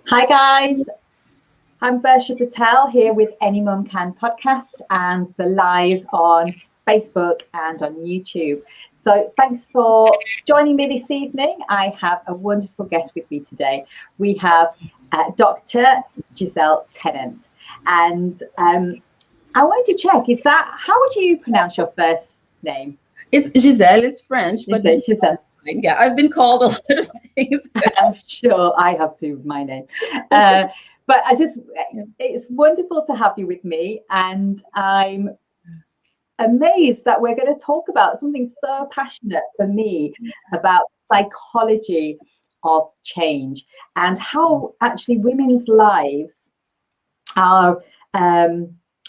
Hi guys, I'm Varsha Patel here with Any Mum Can podcast and the live on Facebook and on YouTube. So thanks for joining me this evening. I have a wonderful guest with me today. We have Dr. Gisele Tennant, and I wanted to check, how would you pronounce your first name? It's Gisele, it's French, but Gisele. Yeah, I've been called a lot of things. I'm sure I have too with my name. But it's wonderful to have you with me. And I'm amazed that we're going to talk about something so passionate for me about psychology of change and how actually women's lives are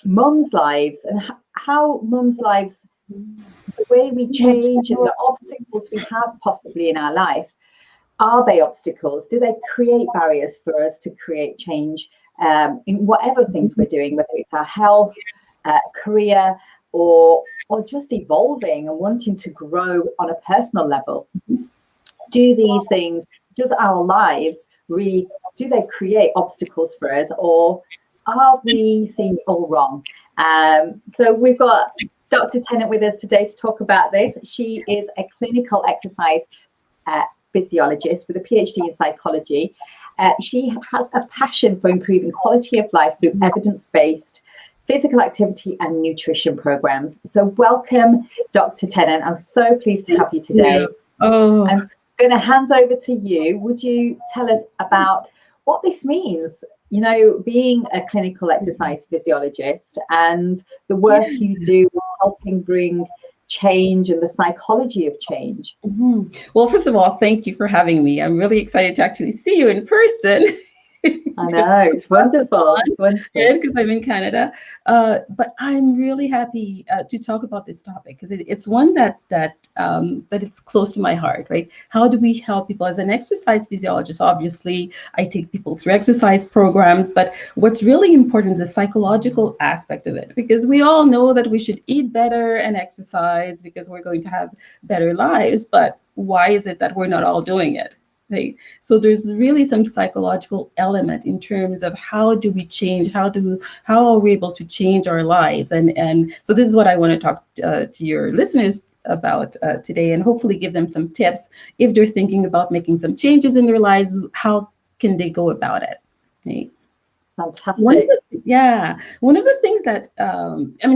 mums' lives, and how mums' lives, the way we change and the obstacles we have possibly in our life. Are they obstacles? Do they create barriers for us to create change in whatever things we're doing, whether it's our health, career, or just evolving and wanting to grow on a personal level? Do these things, does our lives really, do they create obstacles for us, or are we seeing it all wrong? So we've got Dr. Tennant with us today to talk about this. She is a clinical exercise physiologist with a PhD in psychology. She has a passion for improving quality of life through evidence-based physical activity and nutrition programs. So welcome, Dr. Tennant. I'm so pleased to have you today. Oh. I'm going to hand over to you. Would you tell us about what this means, you know, being a clinical exercise physiologist and the work you do helping bring change and the psychology of change? Mm-hmm. Well, first of all, thank you for having me. I'm really excited to actually see you in person. I know, it's wonderful. It's wonderful. Because I'm in Canada. But I'm really happy to talk about this topic because it's one that it's close to my heart, right? How do we help people? As an exercise physiologist, obviously, I take people through exercise programs, but what's really important is the psychological aspect of it, because we all know that we should eat better and exercise because we're going to have better lives. But why is it that we're not all doing it? Right. So there's really some psychological element in terms of how do we change, how are we able to change our lives, and so this is what I want to talk to your listeners about today, and hopefully give them some tips if they're thinking about making some changes in their lives. How can they go about it? Right. Fantastic. One of the things that,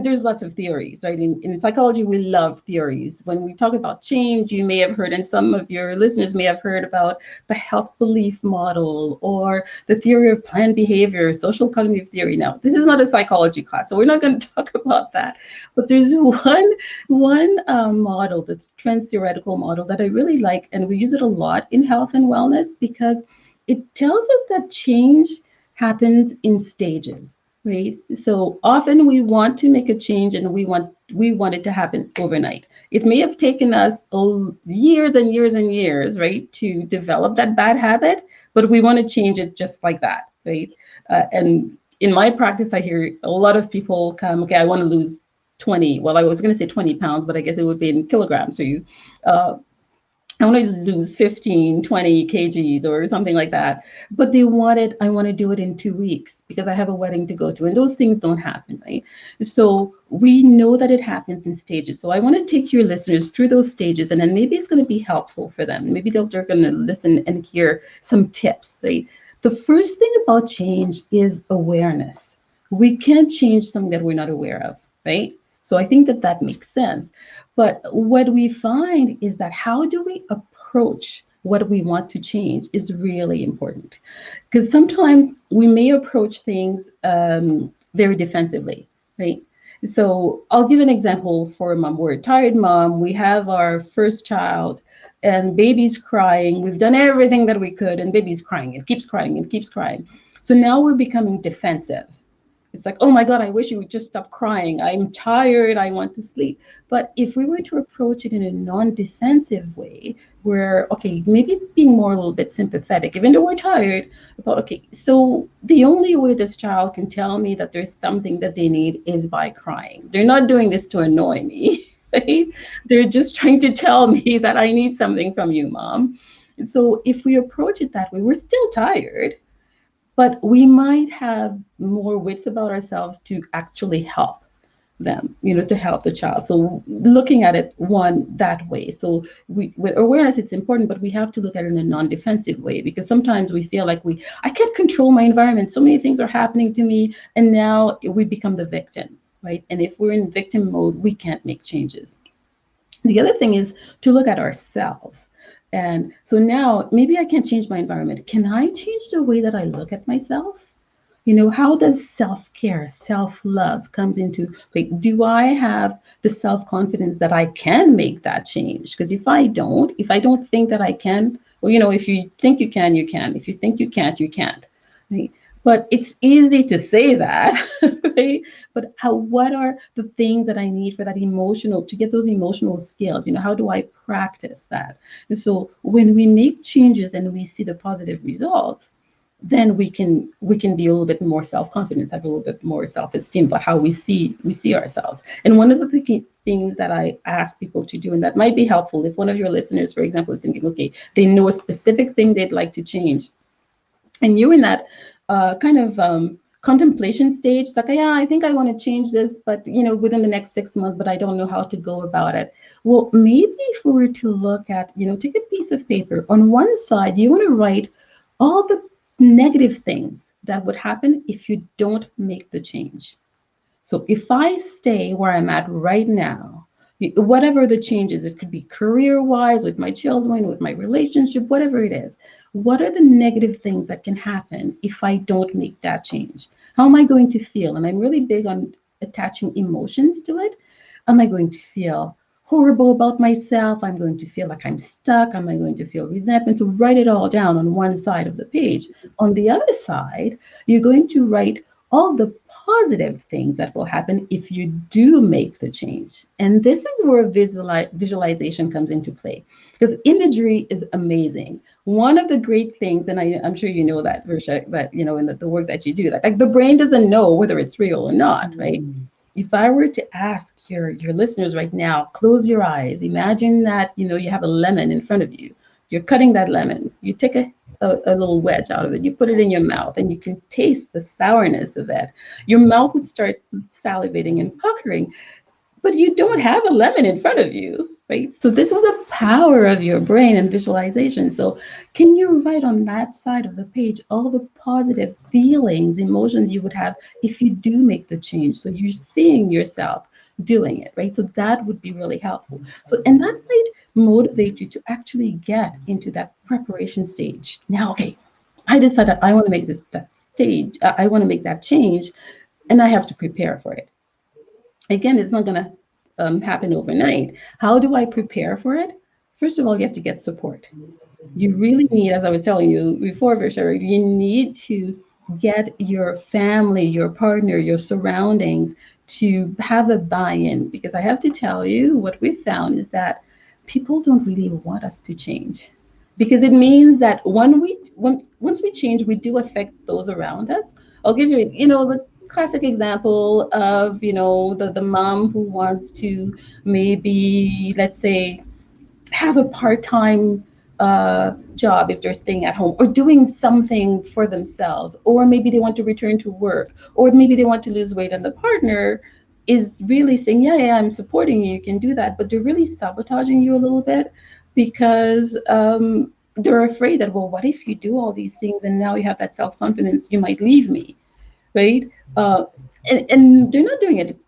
there's lots of theories, right? In psychology, we love theories. When we talk about change, you may have heard, and some of your listeners may have heard about the health belief model or the theory of planned behavior, social cognitive theory. Now, this is not a psychology class, so we're not going to talk about that. But there's one model, that's a trans-theoretical model that I really like, and we use it a lot in health and wellness because it tells us that change happens in stages, right? So often we want to make a change and we want it to happen overnight. It may have taken us years and years and years, right, to develop that bad habit, but we want to change it just like that, right? And in my practice, I hear a lot of people come, okay, I want to lose 20. Well, I was going to say 20 pounds, but I guess it would be in kilograms. So I want to lose 15, 20 kgs or something like that. But I want to do it in 2 weeks because I have a wedding to go to. And those things don't happen, right? So we know that it happens in stages. So I want to take your listeners through those stages, and then maybe it's going to be helpful for them. Maybe they're going to listen and hear some tips, right? The first thing about change is awareness. We can't change something that we're not aware of, right? So I think that makes sense. But what we find is that how do we approach what we want to change is really important. Because sometimes we may approach things very defensively, right? So I'll give an example for a mom. We're a tired mom. We have our first child and baby's crying. We've done everything that we could and baby's crying. It keeps crying. It keeps crying. So now we're becoming defensive. It's like, oh my God, I wish you would just stop crying. I'm tired. I want to sleep. But if we were to approach it in a non-defensive way, where, okay, maybe being more a little bit sympathetic, even though we're tired, about, okay, so the only way this child can tell me that there's something that they need is by crying. They're not doing this to annoy me. Right? They're just trying to tell me that I need something from you, Mom. So if we approach it that way, we're still tired, but we might have more wits about ourselves to actually help them, to help the child. So looking at it that way. So with awareness, it's important, but we have to look at it in a non-defensive way, because sometimes we feel like I can't control my environment. So many things are happening to me, and now we become the victim, right? And if we're in victim mode, we can't make changes. The other thing is to look at ourselves. And so now maybe I can't change my environment. Can I change the way that I look at myself? How does self-care, self-love comes into play? Do I have the self-confidence that I can make that change? Because if I don't think that I can, well, if you think you can, you can. If you think you can't, you can't. Right? But it's easy to say that, right? But what are the things that I need for that to get those emotional skills? How do I practice that? And so when we make changes and we see the positive results, then we can be a little bit more self-confident, have a little bit more self-esteem about how we see ourselves. And one of the things that I ask people to do, and that might be helpful if one of your listeners, for example, is thinking, okay, they know a specific thing they'd like to change, and you're in that kind of contemplation stage. It's like, yeah, I think I want to change this, but within the next 6 months, but I don't know how to go about it. Well, maybe if we were to look at, take a piece of paper. On one side, you want to write all the negative things that would happen if you don't make the change. So if I stay where I'm at right now, whatever the changes, it could be career-wise, with my children, with my relationship, whatever it is, what are the negative things that can happen if I don't make that change? How am I going to feel? And I'm really big on attaching emotions to it. Am I going to feel horrible about myself? I'm going to feel like I'm stuck. Am I going to feel resentment? So write it all down on one side of the page. On the other side, you're going to write all the positive things that will happen if you do make the change. And this is where visualization comes into play, because imagery is amazing. One of the great things, and I'm sure you know that, Versha, that in the work that you do, that like the brain doesn't know whether it's real or not, right? If I were to ask your listeners right now, close your eyes, imagine that you have a lemon in front of you. You're cutting that lemon. You take a little wedge out of it. You put it in your mouth, and you can taste the sourness of it. Your mouth would start salivating and puckering, but you don't have a lemon in front of you, right? So this is the power of your brain and visualization. So can you write on that side of the page all the positive feelings, emotions you would have if you do make the change? So you're seeing yourself doing it, right? So that would be really helpful. So, and that might motivate you to actually get into that preparation stage. Now, okay, I decided I want to make that stage. I want to make that change, and I have to prepare for it. Again, it's not going to happen overnight. How do I prepare for it? First of all, you have to get support. You really need, as I was telling you before, Versha, you need to get your family, your partner, your surroundings to have a buy-in, because I have to tell you, what we found is that people don't really want us to change, because it means that once we change, we do affect those around us. I'll give you, the classic example of, the mom who wants to maybe, let's say, have a part-time job if they're staying at home, or doing something for themselves, or maybe they want to return to work, or maybe they want to lose weight, and the partner is really saying, yeah, I'm supporting you, you can do that, but they're really sabotaging you a little bit, because they're afraid that, well, what if you do all these things and now you have that self-confidence, you might leave me, right? And they're not doing it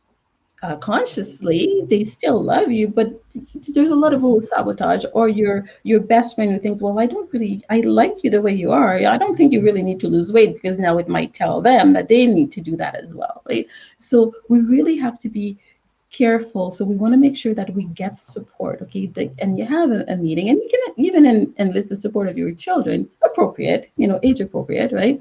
consciously. They still love you, but there's a lot of little sabotage. Or your best friend who thinks, well, I like you the way you are. I don't think you really need to lose weight, because now it might tell them that they need to do that as well, right? So we really have to be careful. So we want to make sure that we get support, okay? And you have a meeting, and you can even enlist the support of your children, appropriate, age appropriate, right?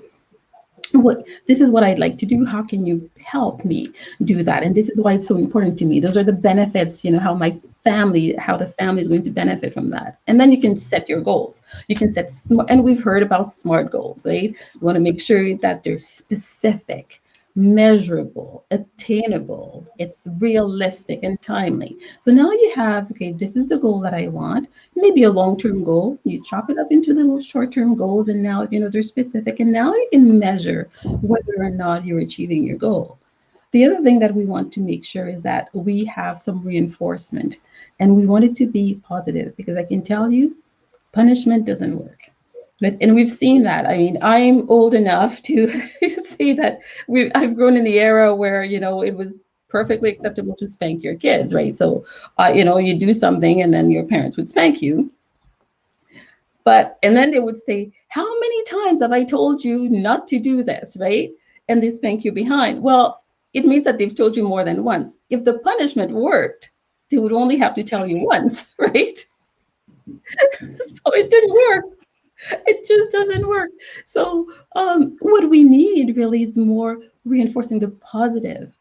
This is what I'd like to do. How can you help me do that? And this is why it's so important to me. Those are the benefits, how the family is going to benefit from that. And then you can set your goals. You can set and we've heard about SMART goals, right? You want to make sure that they're specific, measurable, attainable, it's realistic and timely. So now you have, okay, this is the goal that I want, maybe a long-term goal. You chop it up into little short-term goals, and now they're specific, and now you can measure whether or not you're achieving your goal. The other thing that we want to make sure is that we have some reinforcement, and we want it to be positive, because I can tell you, punishment doesn't work. And we've seen that. I mean, I'm old enough to say that I've grown in the era where, it was perfectly acceptable to spank your kids, right? So, you do something and then your parents would spank you. And then they would say, how many times have I told you not to do this, right? And they spank you behind. Well, it means that they've told you more than once. If the punishment worked, they would only have to tell you once, right? So it didn't work. It just doesn't work. So what we need really is more reinforcing the positive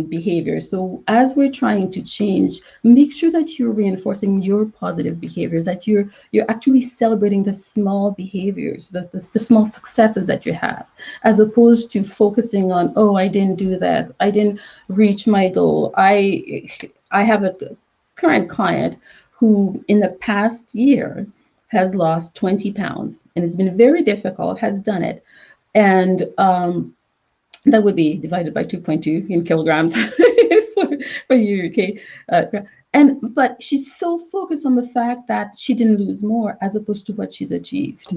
behavior. So as we're trying to change, make sure that you're reinforcing your positive behaviors, that you're actually celebrating the small behaviors, the small successes that you have, as opposed to focusing on, oh, I didn't do this, I didn't reach my goal. I have a current client who in the past year has lost 20 pounds, and it's been very difficult, has done it. And that would be divided by 2.2 in kilograms for you, okay? But she's so focused on the fact that she didn't lose more as opposed to what she's achieved,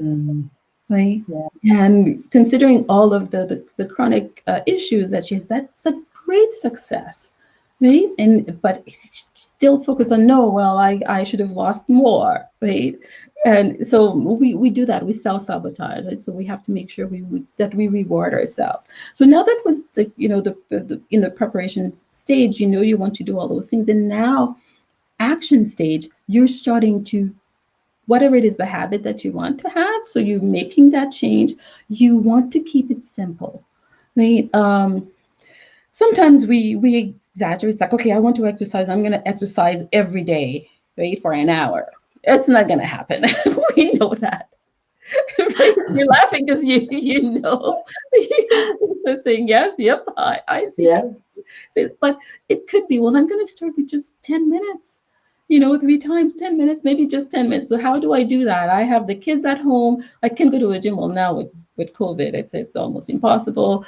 right? Yeah. And considering all of the chronic issues that she has, that's a great success. Right? But still focus on, no, well, I should have lost more, right? And so we do that, we self-sabotage, right? So we have to make sure that we reward ourselves. So now that was the in the preparation stage, you want to do all those things, and now action stage, you're starting to, whatever it is, the habit that you want to have, so you're making that change. You want to keep it simple, right? Sometimes we exaggerate. It's like, okay, I want to exercise. I'm going to exercise every day, right, for an hour. It's not going to happen. We know that. Right? You're laughing because you know. You're saying, yes, yep, I see. Yeah. But it could be, well, I'm going to start with just 10 minutes. 3 times 10 minutes, maybe just 10 minutes. So how do I do that? I have the kids at home. I can go to a gym. Well, now with COVID, it's almost impossible.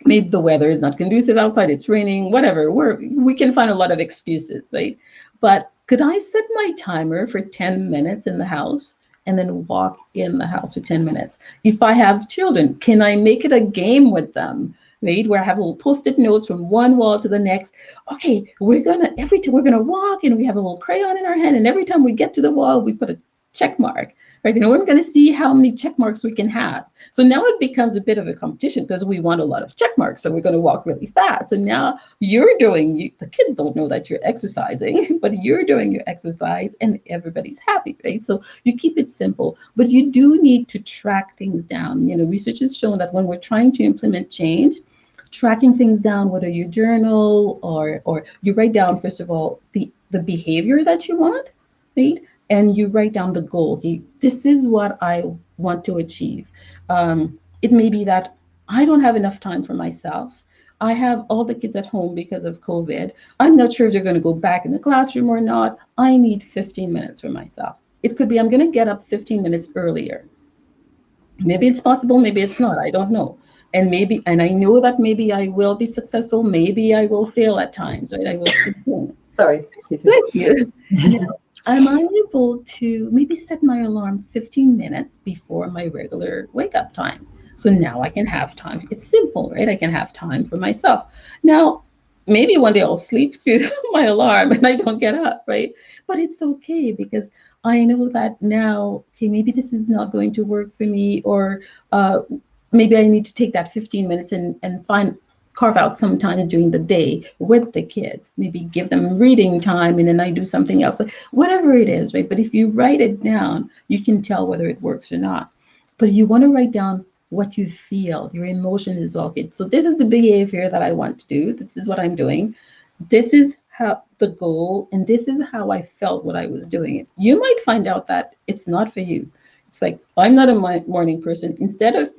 Maybe the weather is not conducive outside, it's raining, whatever. We can find a lot of excuses, right? But could I set my timer for 10 minutes in the house and then walk in the house for 10 minutes? If I have children, can I make it a game with them, right? Where I have little post-it notes from one wall to the next. Okay, we're gonna walk, and we have a little crayon in our hand, and every time we get to the wall, we put a check mark. Right, and we're going to see how many check marks we can have. So now it becomes a bit of a competition because we want a lot of check marks. So we're going to walk really fast. So now the kids don't know that you're exercising, but you're doing your exercise and everybody's happy, right? So you keep it simple, but you do need to track things down. Research has shown that when we're trying to implement change, tracking things down, whether you journal or you write down, first of all, the behavior that you want, right? And you write down the goal. Okay, this is what I want to achieve. It may be that I don't have enough time for myself. I have all the kids at home because of COVID. I'm not sure if they're going to go back in the classroom or not. I need 15 minutes for myself. It could be I'm going to get up 15 minutes earlier. Maybe it's possible, maybe it's not. I don't know. And I know that maybe I will be successful. Maybe I will fail at times, right? I will. Sorry. Thank you. Am I able to maybe set my alarm 15 minutes before my regular wake up time? So now I can have time. It's simple, right? I can have time for myself. Now, maybe one day I'll sleep through my alarm and I don't get up, right? But it's okay because I know that now, okay, maybe this is not going to work for me, or maybe I need to take that 15 minutes and carve out some time during the day with the kids, maybe give them reading time, and then I do something else, whatever it is, right? But if you write it down, you can tell whether it works or not. But you want to write down what you feel, your emotion is all good. So this is the behavior that I want to do. This is what I'm doing. This is how the goal, and this is how I felt when I was doing it. You might find out that it's not for you. It's like, I'm not a morning person. Instead of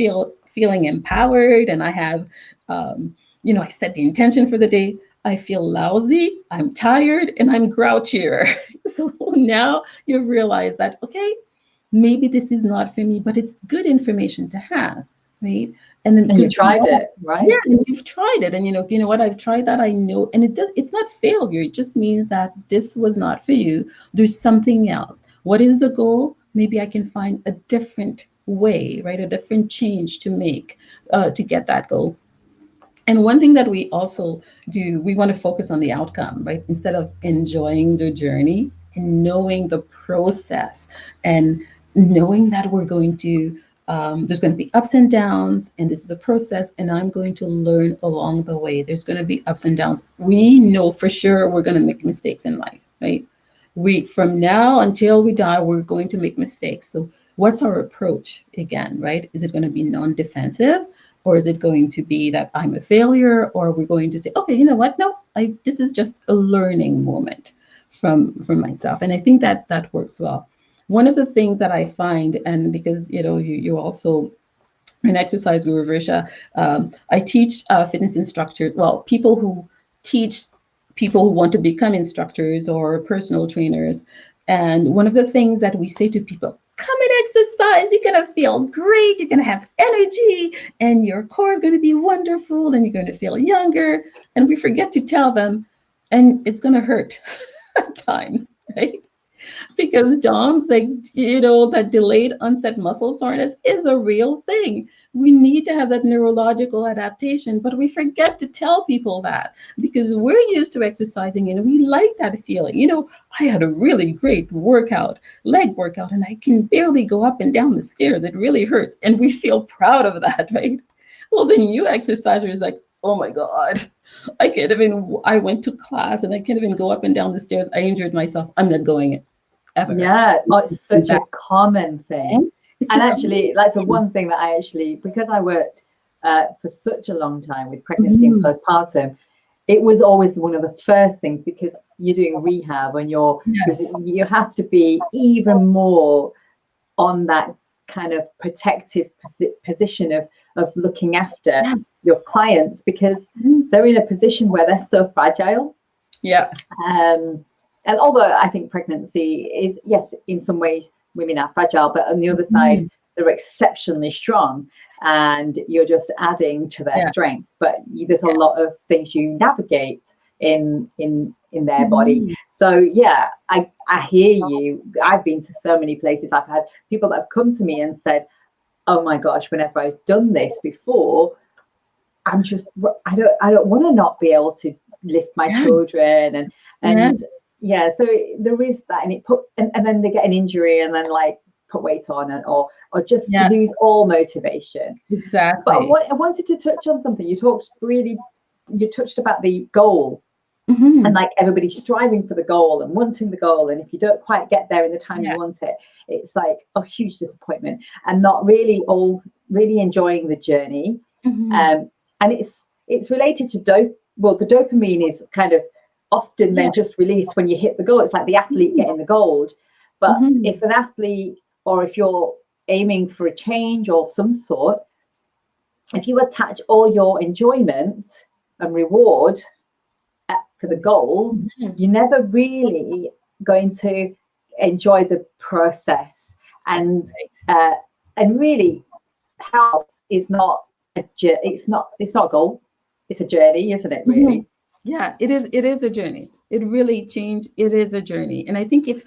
feeling empowered, and I have, I set the intention for the day. I feel lousy, I'm tired, and I'm grouchier. So now you've realized that, okay, maybe this is not for me, but it's good information to have, right? And then, And you because tried it, right? yeah, and you've tried it, and you know what? I've tried that. I know, and it's not failure. It just means that this was not for you. There's something else. What is the goal? Maybe I can find a different way, right? A different change to make to get that goal. And one thing that we also do, we want to focus on the outcome, right? Instead of enjoying the journey and knowing the process and knowing that we're going to, there's going to be ups and downs, and this is a process, and I'm going to learn along the way. There's going to be ups and downs. We know for sure we're going to make mistakes in life, right? From now until we die, we're going to make mistakes. So what's our approach again, right? Is it going to be non-defensive? Or is it going to be that I'm a failure? Or are we going to say, okay, you know what? No, this is just a learning moment from myself. And I think that that works well. One of the things that I find, and because you also an exercise guru, Risha, I teach fitness instructors, well, people who teach people who want to become instructors or personal trainers. And one of the things that we say to people, come and exercise, you're going to feel great, you're going to have energy, and your core is going to be wonderful, and you're going to feel younger. And we forget to tell them, and it's going to hurt at times, right? Because DOMS, that delayed onset muscle soreness is a real thing. We need to have that neurological adaptation, but we forget to tell people that because we're used to exercising and we like that feeling. I had a really great leg workout, and I can barely go up and down the stairs. It really hurts. And we feel proud of that, right? Well, the new exerciser is like, oh my God, I went to class and I can't even go up and down the stairs. I injured myself. I'm not going ever. Yeah, it's such a common thing. It's and actually, that's the one thing that because I worked for such a long time with pregnancy and postpartum, it was always one of the first things, because you're doing rehab and you have to be even more on that kind of protective position of looking after your clients, because they're in a position where they're so fragile. Yeah. And although I think pregnancy is, yes, in some ways women are fragile, but on the other side, they're exceptionally strong, and you're just adding to their strength. But there's a lot of things you navigate in their body. So yeah, I hear you. I've been to so many places. I've had people that have come to me and said, oh my gosh, whenever I've done this before, I don't want to not be able to lift my children and yeah, so there is that, and then they get an injury and then put weight on or just lose all motivation. Exactly. But I wanted to touch on something. You touched about the goal, and everybody striving for the goal and wanting the goal, and if you don't quite get there in the time you want it, it's like a huge disappointment and not really enjoying the journey. And it's related to the dopamine is kind of often then just released when you hit the goal. It's like the athlete getting the gold. But if an athlete, or if you're aiming for a change of some sort, if you attach all your enjoyment and reward for the goal, you're never really going to enjoy the process. And really, health is not it's not a goal. It's a journey, isn't it? Really. Yeah, it is. It is a journey. It really changed. It is a journey. And I think if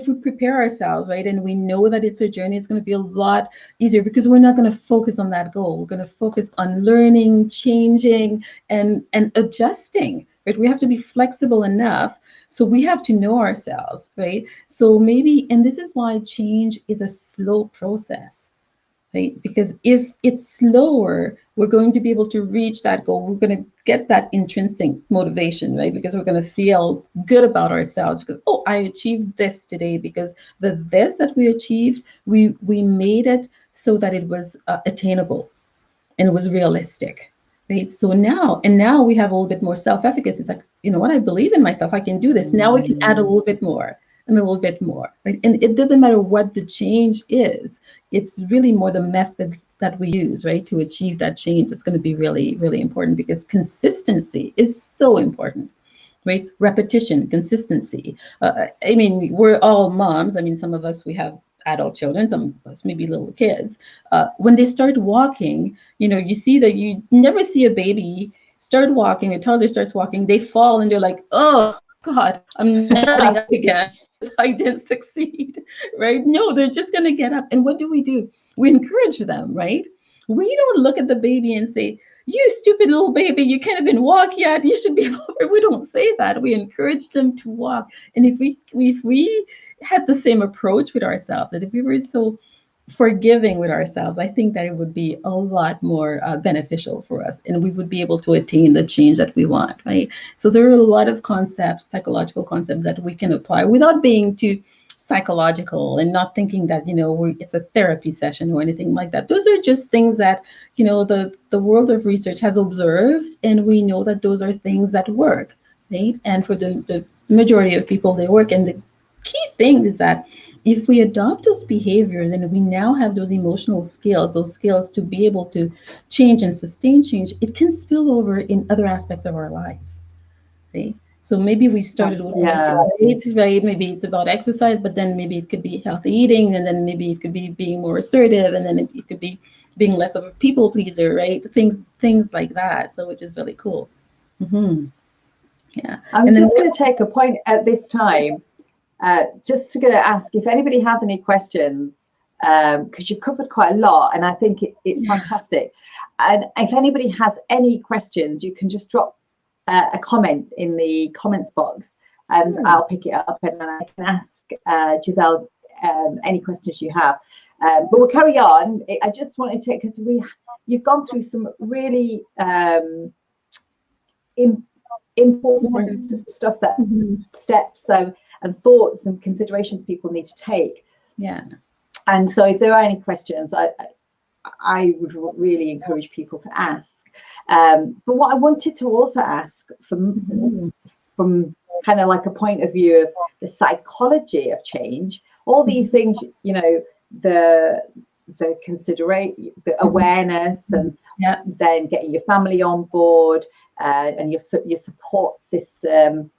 we prepare ourselves, right, and we know that it's a journey, it's going to be a lot easier, because we're not going to focus on that goal. We're going to focus on learning, changing, and adjusting, right? We have to be flexible enough. So we have to know ourselves, right? So maybe, and this is why change is a slow process. Right? Because if it's slower, we're going to be able to reach that goal. We're going to get that intrinsic motivation, right? Because we're going to feel good about ourselves because, oh, I achieved this today, because this that we achieved, we made it so that it was attainable and it was realistic, right? So now we have a little bit more self-efficacy. It's like, you know what? I believe in myself. I can do this. Now we can add a little bit more. and a little bit more, right? And it doesn't matter what the change is. It's really more the methods that we use, right, to achieve that change. It's going to be really, really important, because consistency is so important, right? Repetition, consistency. I mean, we're all moms. I mean, some of us, we have adult children, some of us maybe little kids. When they start walking, you see that you never see a baby start walking, a toddler starts walking, they fall and they're like, oh God, I'm never getting up again. I didn't succeed, right? No, they're just going to get up. And what do? We encourage them, right? We don't look at the baby and say, you stupid little baby, you can't even walk yet. You should be over. We don't say that. We encourage them to walk. And if we had the same approach with ourselves, that if we were so forgiving with ourselves, I think that it would be a lot more beneficial for us, and we would be able to attain the change that we want, right? So there are a lot of concepts, psychological concepts, that we can apply without being too psychological, and not thinking that it's a therapy session or anything like that. Those are just things that the world of research has observed, and we know that those are things that work, right? And for the majority of people, they work. And the key thing is that if we adopt those behaviors, and we now have those emotional skills, those skills to be able to change and sustain change, it can spill over in other aspects of our lives, right? So maybe we started with right? Maybe it's about exercise, but then maybe it could be healthy eating, and then maybe it could be being more assertive, and then it could be being less of a people pleaser, right? Things like that. So which is really cool. Mm-hmm. Yeah. I'm just going to take a point at this time. Just to ask if anybody has any questions, because you've covered quite a lot, and I think it's fantastic. And if anybody has any questions, you can just drop a comment in the comments box, and I'll pick it up, and then I can ask Gisele any questions you have. But we'll carry on. I just wanted to, because you've gone through some really important stuff, that steps and thoughts and considerations people need to take. Yeah. And so if there are any questions, I would really encourage people to ask. But what I wanted to also ask from kind of like a point of view of the psychology of change, all these things, the awareness, and then getting your family on board, and your support system.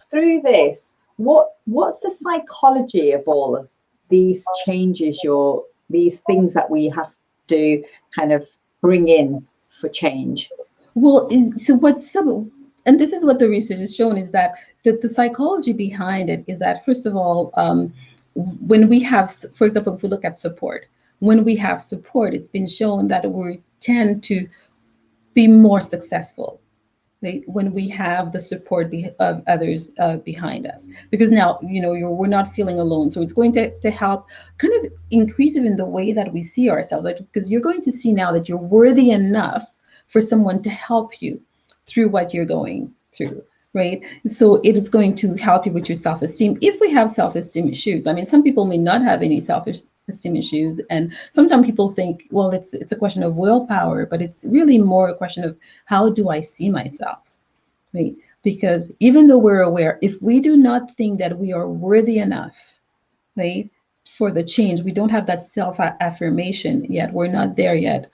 Through this, what's the psychology of all of these changes, these things that we have to kind of bring in for change? Well, and this is what the research has shown, is that the psychology behind it is that, first of all, when we have, for example, if we look at support, when we have support, it's been shown that we tend to be more successful, right? When we have the support of others behind us, because now we're not feeling alone. So it's going to help kind of increase even the way that we see ourselves, right? Because you're going to see now that you're worthy enough for someone to help you through what you're going through, right? So it is going to help you with your self-esteem. If we have self-esteem issues, I mean, some people may not have any self-esteem issues, and sometimes people think, well, it's a question of willpower, but it's really more a question of, how do I see myself, right? Because even though we're aware, if we do not think that we are worthy enough, right, for the change, we don't have that self-affirmation yet, we're not there yet.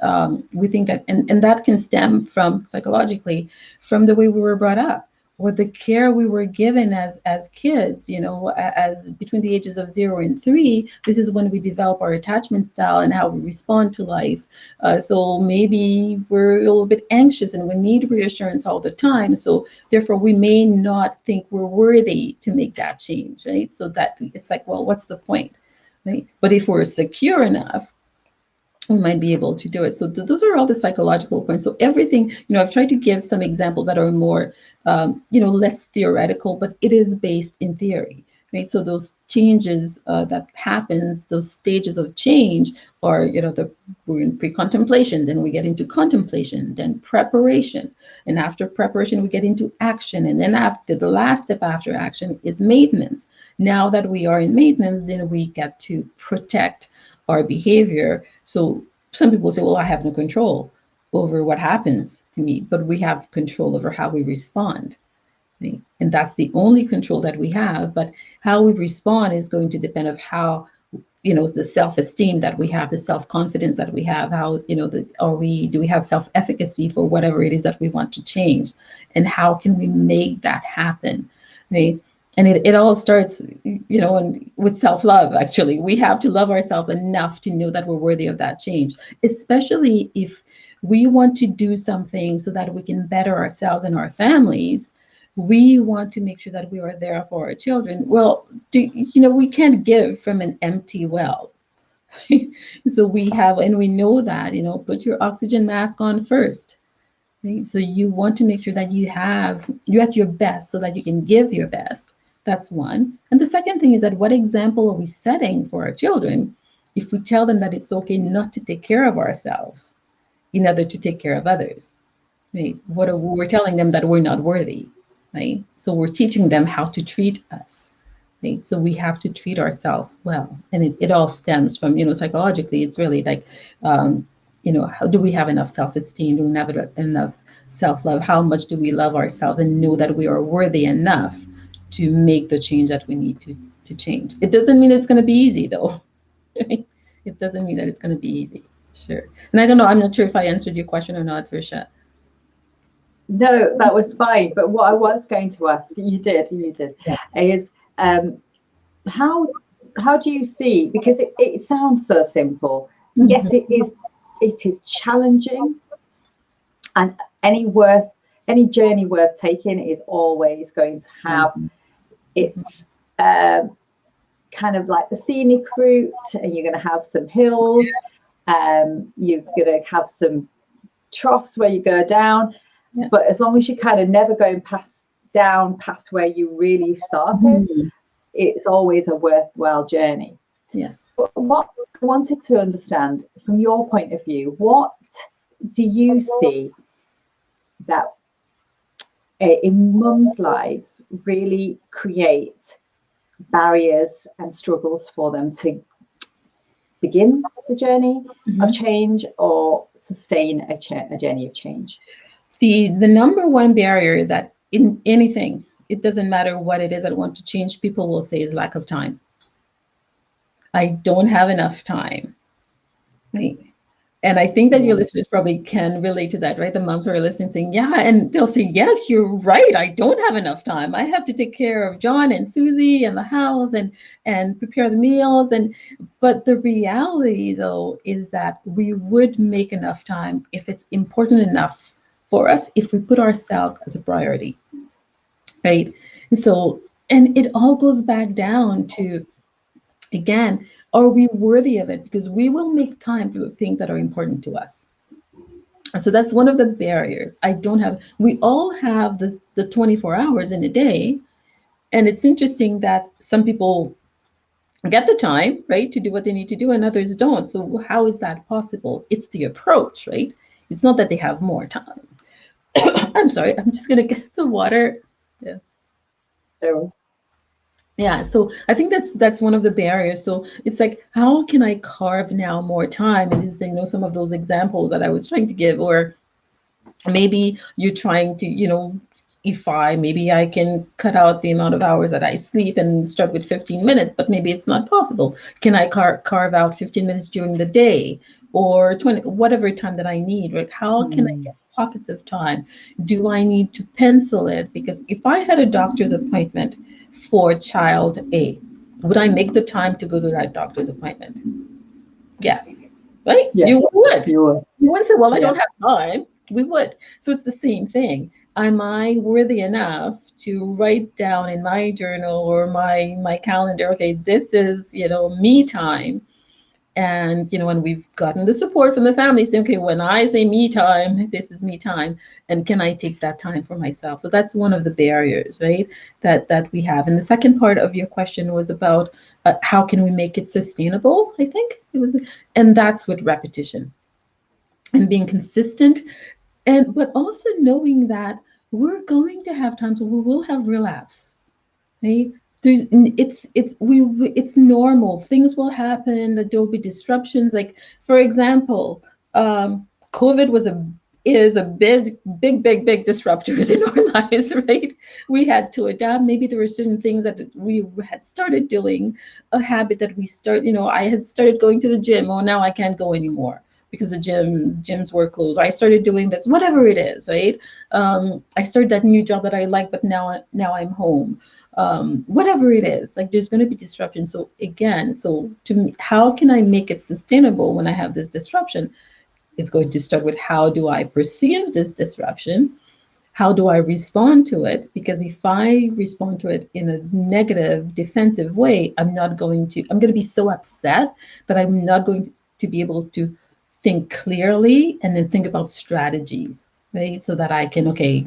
We think that, and that can stem from, psychologically, from the way we were brought up, or the care we were given as kids, as between the ages of 0 and 3. This is when we develop our attachment style and how we respond to life. So maybe we're a little bit anxious and we need reassurance all the time. So therefore, we may not think we're worthy to make that change, right? So that it's like, well, what's the point, right? But if we're secure enough, we might be able to do it. So those are all the psychological points. So everything, I've tried to give some examples that are more, less theoretical, but it is based in theory, right? So those changes that happens, those stages of change are, we're in pre-contemplation, then we get into contemplation, then preparation. And after preparation, we get into action. And then after, the last step after action is maintenance. Now that we are in maintenance, then we get to protect our behavior. So some people say, well, I have no control over what happens to me, but we have control over how we respond, right? And that's the only control that we have. But how we respond is going to depend on how, the self-esteem that we have, the self-confidence that we have, how, do we have self-efficacy for whatever it is that we want to change, and how can we make that happen, right? And it all starts, with self-love. Actually, we have to love ourselves enough to know that we're worthy of that change, especially if we want to do something so that we can better ourselves and our families. We want to make sure that we are there for our children. Well, we can't give from an empty well. So we have, and we know that, put your oxygen mask on first. Right? So you want to make sure that you're at your best so that you can give your best. That's one. And the second thing is that what example are we setting for our children if we tell them that it's okay not to take care of ourselves in order to take care of others? Right? We're telling them that we're not worthy, right? So we're teaching them how to treat us, right? So we have to treat ourselves well, and it all stems from, psychologically. It's really like, how do we have enough self-esteem? Do we have enough self-love? How much do we love ourselves and know that we are worthy enough to make the change that we need to change? It doesn't mean it's going to be easy, though. Right? It doesn't mean that it's going to be easy. Sure. And I don't know. I'm not sure if I answered your question or not, Trisha. No, that was fine. But what I was going to ask, you did, Yeah. is how do you see? Because it sounds so simple. Mm-hmm. Yes, it is challenging, and any journey worth taking is always going to have its kind of like the scenic route, and you're going to have some hills. You're going to have some troughs where you go down. Yeah. But as long as you're kind of never going past where you really started, it's always a worthwhile journey. Yes. But what I wanted to understand from your point of view, what do you see that in mums' lives really create barriers and struggles for them to begin the journey of change or sustain a journey of change? The number one barrier that in anything, it doesn't matter what it is that want to change, people will say is lack of time. I don't have enough time. Right? And I think that your listeners probably can relate to that, right? The moms who are listening saying, yeah, and they'll say, yes, you're right. I don't have enough time. I have to take care of John and Susie and the house and prepare the meals. But the reality, though, is that we would make enough time if it's important enough for us, if we put ourselves as a priority, right? And it all goes back down to, again, are we worthy of it? Because we will make time for the things that are important to us. And so that's one of the barriers. We all have the 24 hours in a day. And it's interesting that some people get the time, right, to do what they need to do, and others don't. So how is that possible? It's the approach, right? It's not that they have more time. I'm sorry, I'm just going to get some water. Yeah. Yeah, so I think that's one of the barriers. So it's like, how can I carve now more time? And this is, some of those examples that I was trying to give, or maybe you're trying to, maybe I can cut out the amount of hours that I sleep and start with 15 minutes, but maybe it's not possible. Can I carve out 15 minutes during the day or 20, whatever time that I need, right? How can I get pockets of time? Do I need to pencil it? Because if I had a doctor's appointment for child A, would I make the time to go to that doctor's appointment? Yes, right? Yes, you would. You wouldn't say, well, I don't have time. We would. So it's the same thing. Am I worthy enough to write down in my journal or my calendar, okay, this is, me time. And, when we've gotten the support from the family, saying, okay, when I say me time, this is me time. And can I take that time for myself? So that's one of the barriers, right, that we have. And the second part of your question was about how can we make it sustainable, I think it was. And that's with repetition and being consistent. But also knowing that we're going to have times where we will have relapse, right? It's normal. Things will happen. That there'll be disruptions. Like, for example, COVID was is a big disruptors in our lives, right? We had to adapt. Maybe there were certain things that we had started doing, a habit that we start, I had started going to the gym. Oh, now I can't go anymore because the gyms were closed. I started doing this, whatever it is, right? I started that new job that I like, but now I'm home. Whatever it is, like there's going to be disruption. So again, to me, how can I make it sustainable when I have this disruption? It's going to start with, how do I perceive this disruption? How do I respond to it? Because if I respond to it in a negative, defensive way, I'm going to be so upset that I'm not going to be able to think clearly and then think about strategies, right? So that I can, okay,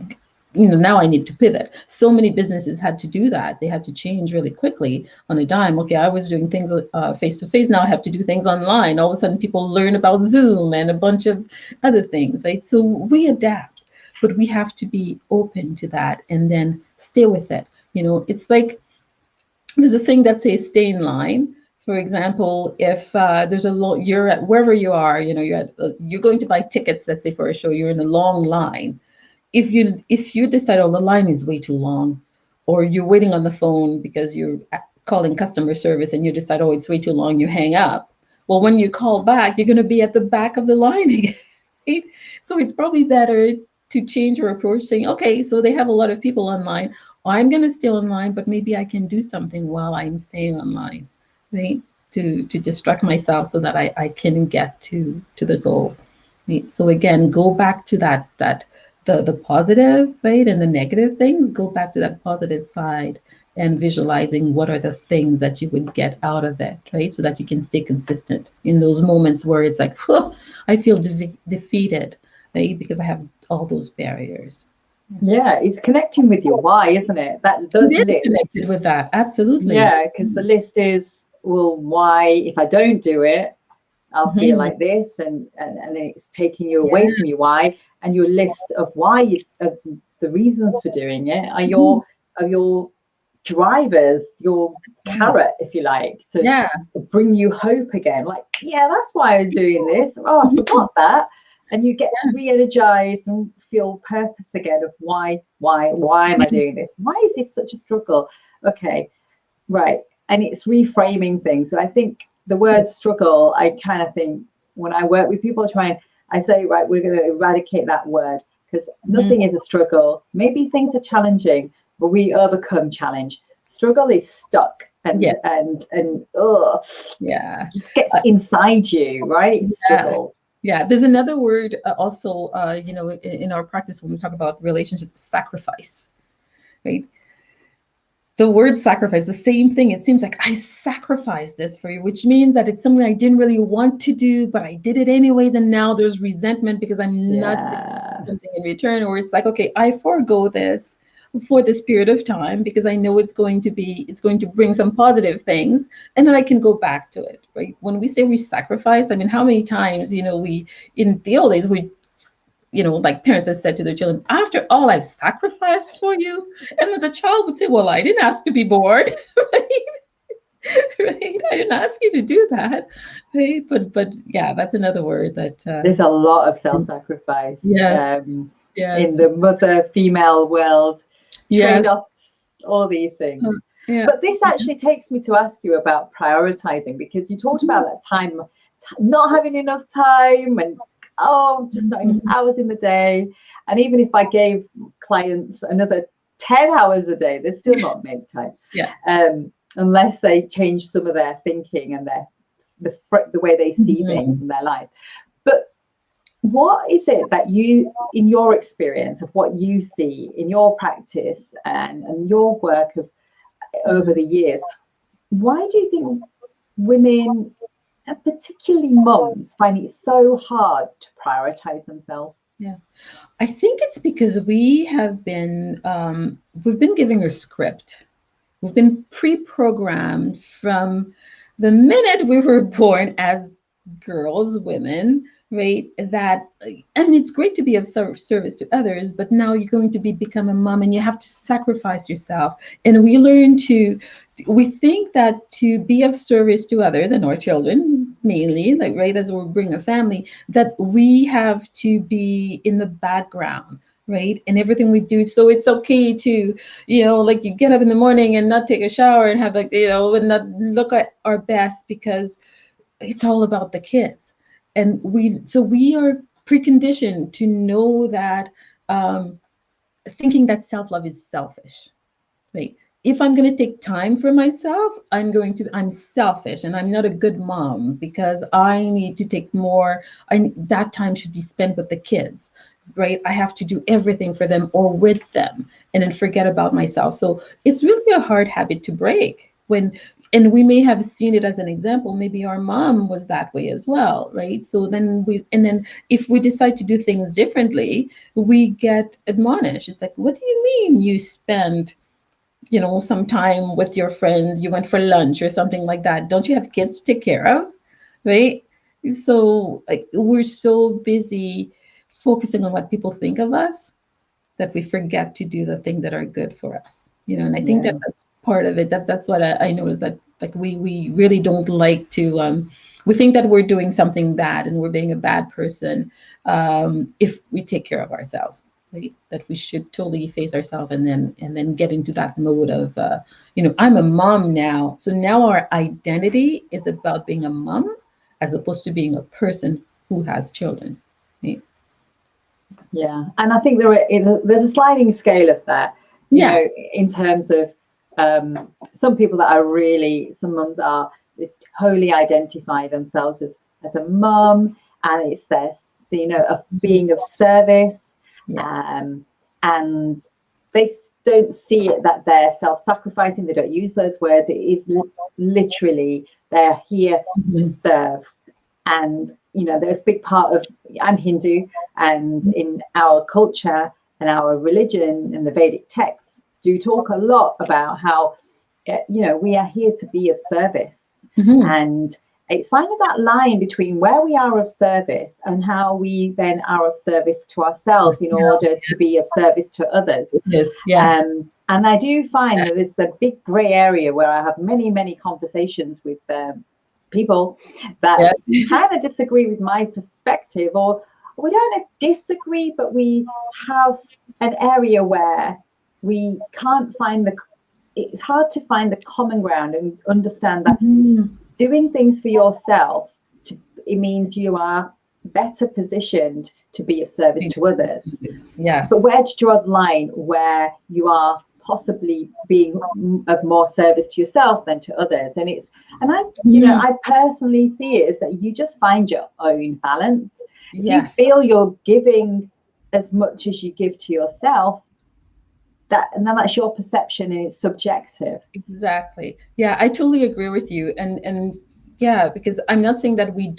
now I need to pivot. So many businesses had to do that. They had to change really quickly on a dime. Okay, I was doing things face to face. Now I have to do things online. All of a sudden, people learn about Zoom and a bunch of other things, right? So we adapt, but we have to be open to that and then stay with it. It's like there's a thing that says stay in line. For example, if there's you're at wherever you are, you're going to buy tickets, let's say for a show, you're in a long line. If you decide, oh, the line is way too long, or you're waiting on the phone because you're calling customer service and you decide, oh, it's way too long, you hang up. Well, when you call back, you're going to be at the back of the line again. Right? So it's probably better to change your approach, saying, okay, so they have a lot of people online. I'm going to stay online, but maybe I can do something while I'm staying online, right? To distract myself so that I can get to the goal. Right? So again, go back to that the positive, right, and the negative things. Go back to that positive side and visualizing what are the things that you would get out of it, right? So that you can stay consistent in those moments where it's like, I feel defeated, right? Because I have all those barriers. Yeah, it's connecting with your why, isn't it? It is connected with that, absolutely. Yeah, because the list is, well, why, if I don't do it, I'll feel like this, and it's taking you away from your why. And your list of of the reasons for doing it are your drivers, your carrot, if you like, to bring you hope again. Like, that's why I'm doing this. Oh, I forgot that. And you get re-energized and feel purpose again of why am I doing this? Why is this such a struggle? Okay, right. And it's reframing things. So I think the word struggle, I kind of think when I work with people, I say, right, we're going to eradicate that word, because nothing is a struggle. Maybe things are challenging, but we overcome challenge. Struggle is stuck and just gets inside you, right? Struggle. Yeah, there's another word also, in our practice when we talk about relationships, sacrifice, right? The word sacrifice, the same thing. It seems like I sacrificed this for you, which means that it's something I didn't really want to do, but I did it anyways. And now there's resentment because I'm not doing something in return. Or it's like, okay, I forego this for this period of time because I know it's going to bring some positive things, and then I can go back to it, right? When we say we sacrifice, I mean, how many times, we, in the old days, we, like parents have said to their children, after all I've sacrificed for you, and then the child would say, well, I didn't ask to be born, right? Right? I didn't ask you to do that, right? But yeah, that's another word that there's a lot of self-sacrifice. Yes. In the mother female world, trade-offs, all these things. But this actually takes me to ask you about prioritizing, because you talked about that time, not having enough time, and just not enough hours in the day. And even if I gave clients another 10 hours a day, they're still not make time. Unless they change some of their thinking and the way they see things in their life. But what is it that you, in your experience of what you see in your practice and your work over the years, why do you think women, and particularly moms, find it so hard to prioritize themselves? Yeah, I think it's because we've been giving a script. We've been pre-programmed from the minute we were born as girls, women, right? That, and it's great to be of service to others, but now you're going to become a mom and you have to sacrifice yourself. And we think that to be of service to others and our children, mainly, like right as we bring a family, that we have to be in the background, right? And everything we do. So it's okay to, like you get up in the morning and not take a shower and have like, and not look at our best because it's all about the kids. And we are preconditioned to know that, thinking that self-love is selfish, right? If I'm going to take time for myself, I'm selfish and I'm not a good mom because I need to take more. That time should be spent with the kids, right? I have to do everything for them or with them and then forget about myself. So it's really a hard habit to break and we may have seen it as an example. Maybe our mom was that way as well, right? So then if we decide to do things differently, we get admonished. It's like, what do you mean you spend some time with your friends, you went for lunch or something like that? Don't you have kids to take care of? Right? So like we're so busy focusing on what people think of us that we forget to do the things that are good for us. And I think Yeah. that's part of it. That's what I noticed, that like we really don't like to we think that we're doing something bad and we're being a bad person, if we take care of ourselves. Right? That we should totally face ourselves and then get into that mode of I'm a mom now, so now our identity is about being a mom as opposed to being a person who has children. Right? Yeah, and I think there's a sliding scale of that, Yes. in terms of some people that are really, some mums are, they wholly identify themselves as a mum, and it's this, of being of service, Yes. and they don't see it that they're self-sacrificing. They don't use those words. It is literally they're here to serve. And there's a big part of, I'm Hindu, and in our culture and our religion and the Vedic texts do talk a lot about how we are here to be of service. And it's finding that line between where we are of service and how we then are of service to ourselves in order to be of service to others. Yes. Yeah. And I do find that it's a big grey area where I have many, many conversations with people that kind of disagree with my perspective, or we don't disagree, but we have an area where we can't find it's hard to find the common ground and understand that doing things for yourself, it means you are better positioned to be of service to others. Yes. But where to draw the line where you are possibly being of more service to yourself than to others? And I personally see it as that you just find your own balance. If you feel you're giving as much as you give to yourself, and then that's your perception and it's subjective. Exactly. Yeah, I totally agree with you. And yeah, because I'm not saying that we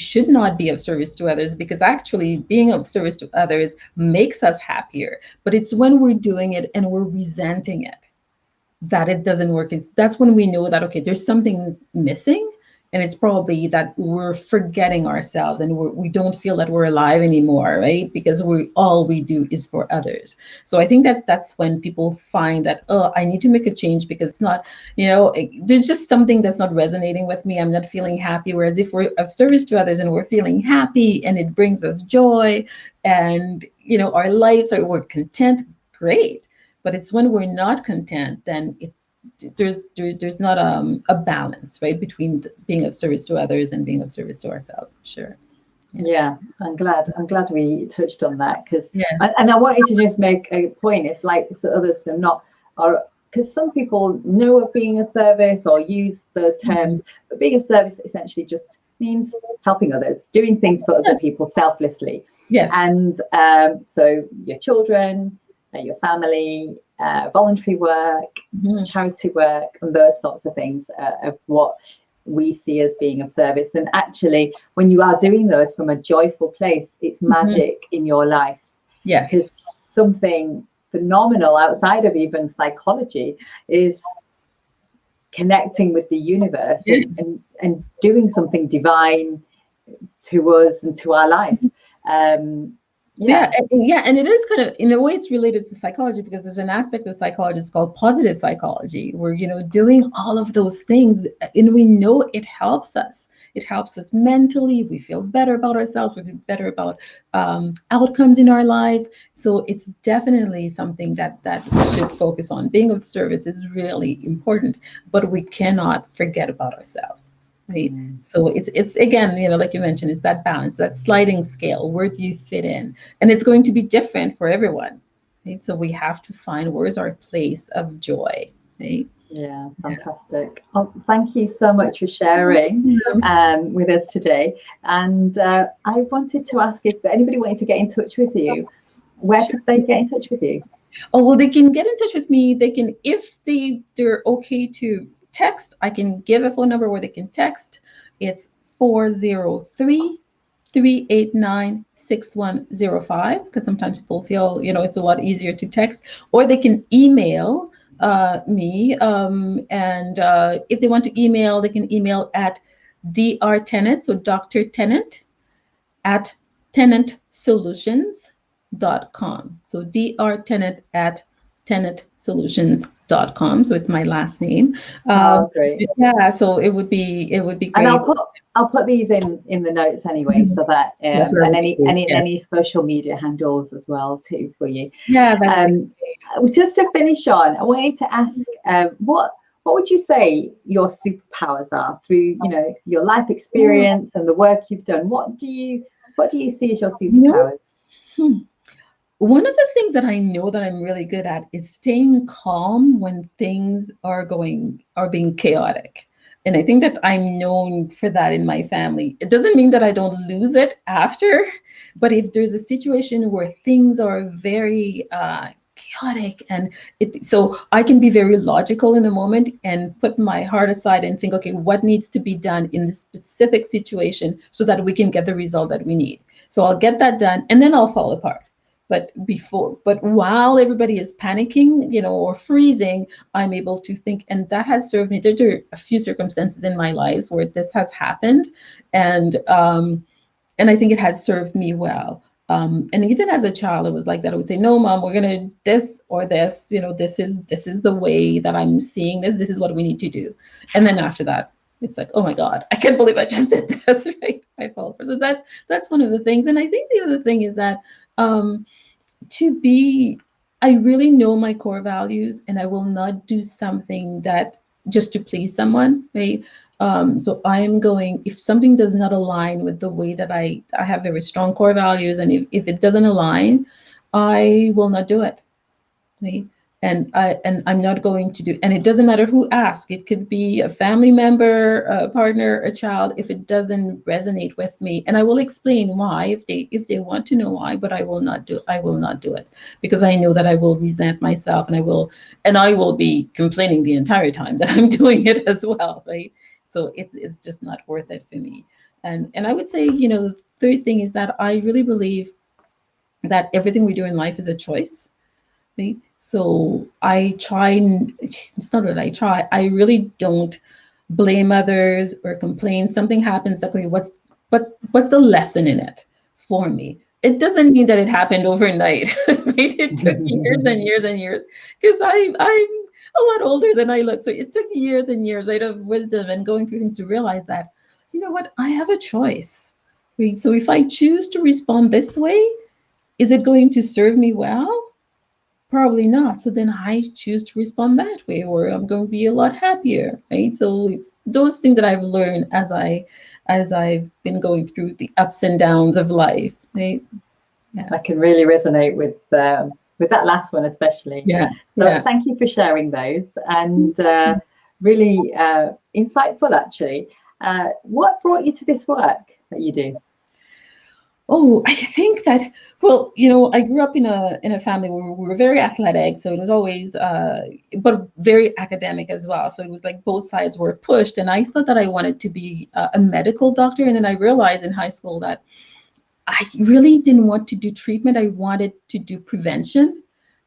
should not be of service to others, because actually being of service to others makes us happier. But it's when we're doing it and we're resenting it that it doesn't work. That's when we know that, okay, there's something missing. And it's probably that we're forgetting ourselves and we don't feel that we're alive anymore, right? Because all we do is for others. So I think that's when people find that, oh, I need to make a change because it's not, there's just something that's not resonating with me. I'm not feeling happy. Whereas if we're of service to others and we're feeling happy and it brings us joy and, our lives we're content, great. But it's when we're not content, then there's not a balance, right, between being of service to others and being of service to ourselves. Sure. Yeah, I'm glad we touched on that, because and I wanted to just make a point, if so others are not, or because some people know of being of service or use those terms, but being of service essentially just means helping others, doing things for other people selflessly. Yes. And so your children, your family, voluntary work, charity work, and those sorts of things of what we see as being of service. And actually, when you are doing those from a joyful place, it's magic in your life. Yes. Because something phenomenal outside of even psychology is connecting with the universe and doing something divine to us and to our life. Yeah, and it is kind of, in a way, it's related to psychology, because there's an aspect of psychology, it's called positive psychology, where doing all of those things, and we know it helps us. It helps us mentally. We feel better about ourselves. We feel better about outcomes in our lives. So it's definitely something that we should focus on. Being of service is really important, but we cannot forget about ourselves. Right. So it's again, like you mentioned, it's that balance, that sliding scale. Where do you fit in? And it's going to be different for everyone. Right. So we have to find where's our place of joy. Right. Yeah, fantastic. Well, thank you so much for sharing with us today. And I wanted to ask if anybody wanted to get in touch with you, where could they get in touch with you? Oh, well, they can get in touch with me. They can, if they're okay to text, I can give a phone number where they can text. It's 403-389-6105, because sometimes people feel, it's a lot easier to text, or they can email me. And if they want to email, they can email at Dr. Tennant, so Dr. Tennant at tenantsolutions.com. So Dr. Tennant at tenantsolutions.com. So it's my last name. Great. Yeah, so it would be great. And I'll put these in the notes anyway, so that and any social media handles as well too for you. Yeah, that's just to finish on, I wanted to ask what would you say your superpowers are through your life experience and the work you've done? What do you see as your superpowers? One of the things that I know that I'm really good at is staying calm when things are being chaotic. And I think that I'm known for that in my family. It doesn't mean that I don't lose it after, but if there's a situation where things are very chaotic, so I can be very logical in the moment and put my heart aside and think, okay, what needs to be done in this specific situation so that we can get the result that we need. So I'll get that done, and then I'll fall apart. But while everybody is panicking, or freezing, I'm able to think, and that has served me. There are a few circumstances in my life where this has happened, and I think it has served me well. And even as a child, it was like that. I would say, "No, Mom, we're gonna this or this. This is the way that I'm seeing this. This is what we need to do." And then after that, it's like, "Oh my God, I can't believe I just did this." Right? I fall apart. So that's one of the things. And I think the other thing is that I really know my core values, and I will not do something that just to please someone, right? So if something does not align with the way that I have very strong core values, and if it doesn't align, I will not do it, right? And I'm not going to do, and it doesn't matter who asks. It could be a family member, a partner, a child. If it doesn't resonate with me, and I will explain why if they want to know why, but I will not do it, because I know that I will resent myself, and I will be complaining the entire time that I'm doing it as well, right? So it's just not worth it for me. And I would say, the third thing is that I really believe that everything we do in life is a choice. Right? So it's not that I try, I really don't blame others or complain. Something happens, okay, what's the lesson in it for me? It doesn't mean that it happened overnight. Right? It took years and years and years, because I'm a lot older than I look. So it took years and years, right, of wisdom and going through things to realize that, you know what, I have a choice. Right? So if I choose to respond this way, is it going to serve me well? Probably not. So then I choose to respond that way, or I'm going to be a lot happier, right? So it's those things that I've learned as I've been going through the ups and downs of life, right? Yeah. I can really resonate with that last one, especially. Yeah. So thank you for sharing those, and really insightful, actually. What brought you to this work that you do? Oh, I think that, well, I grew up in a family where we were very athletic, so it was always, but very academic as well. So it was like both sides were pushed, and I thought that I wanted to be a medical doctor, and then I realized in high school that I really didn't want to do treatment. I wanted to do prevention,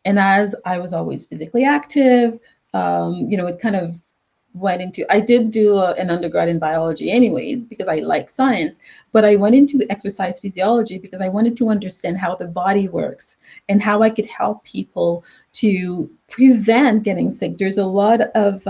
and as I was always physically active, it kind of went into, I did do an undergrad in biology anyways, because I like science, but I went into exercise physiology because I wanted to understand how the body works and how I could help people to prevent getting sick. There's a lot of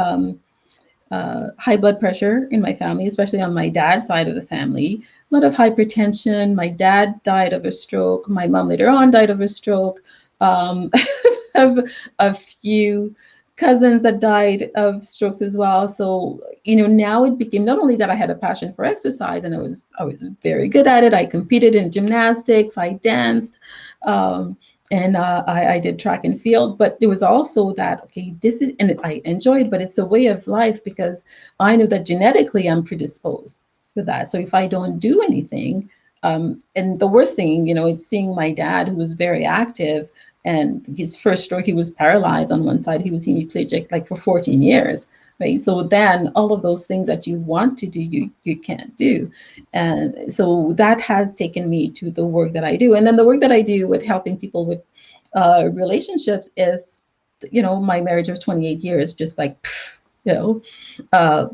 high blood pressure in my family, especially on my dad's side of the family. A lot of hypertension. My dad died of a stroke. My mom later on died of a stroke. Have a few cousins that died of strokes as well. So, now it became not only that I had a passion for exercise, and I was very good at it. I competed in gymnastics, I danced, and I did track and field. But there was also that, okay, this is, and I enjoyed, but it's a way of life, because I know that genetically I'm predisposed for that. So if I don't do anything, and the worst thing, it's seeing my dad, who was very active, and his first stroke, he was paralyzed on one side. He was hemiplegic like for 14 years, right? So then all of those things that you want to do, you can't do. And so that has taken me to the work that I do. And then the work that I do with helping people with relationships is, my marriage of 28 years, just like, uh,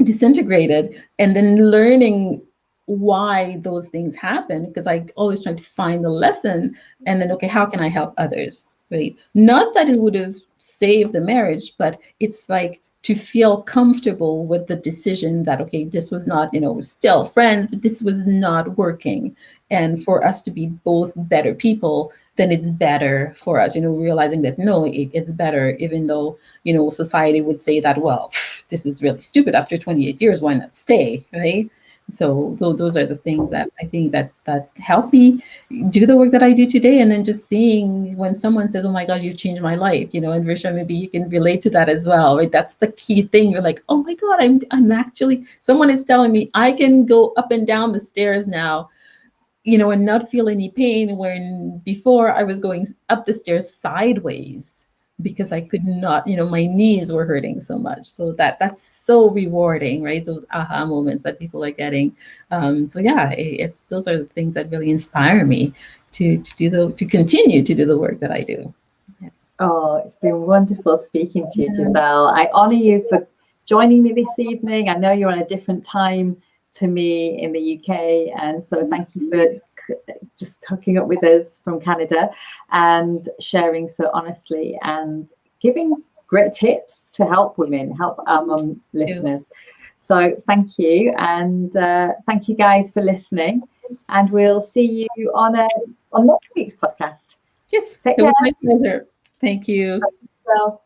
disintegrated, and then learning why those things happen, because I always try to find the lesson, and then, okay, how can I help others, right? Not that it would have saved the marriage, but it's like to feel comfortable with the decision that, okay, this was not, still friends, but this was not working, and for us to be both better people, then it's better for us, realizing that no, it's better, even though, society would say that, well, this is really stupid. After 28 years, why not stay, right? So those are the things that I think that help me do the work that I do today. And then just seeing when someone says, oh my God, you've changed my life, and Risha, maybe you can relate to that as well, right? That's the key thing. You're like, oh my God, I'm actually, someone is telling me I can go up and down the stairs now, and not feel any pain, when before I was going up the stairs sideways because I could not, my knees were hurting so much. So that's so rewarding, right? Those aha moments that people are getting. So yeah, it's those are the things that really inspire me to continue to do the work that I do. Yeah. Oh, it's been wonderful speaking to you, Gisele. I honor you for joining me this evening. I know you're on a different time to me in the UK, and so thank you for just hooking up with us from Canada and sharing so honestly and giving great tips to help women, help our mum listeners. So thank you, and thank you guys for listening, and we'll see you on next week's podcast. Yes, Take it care. was my pleasure. Thank you. Well.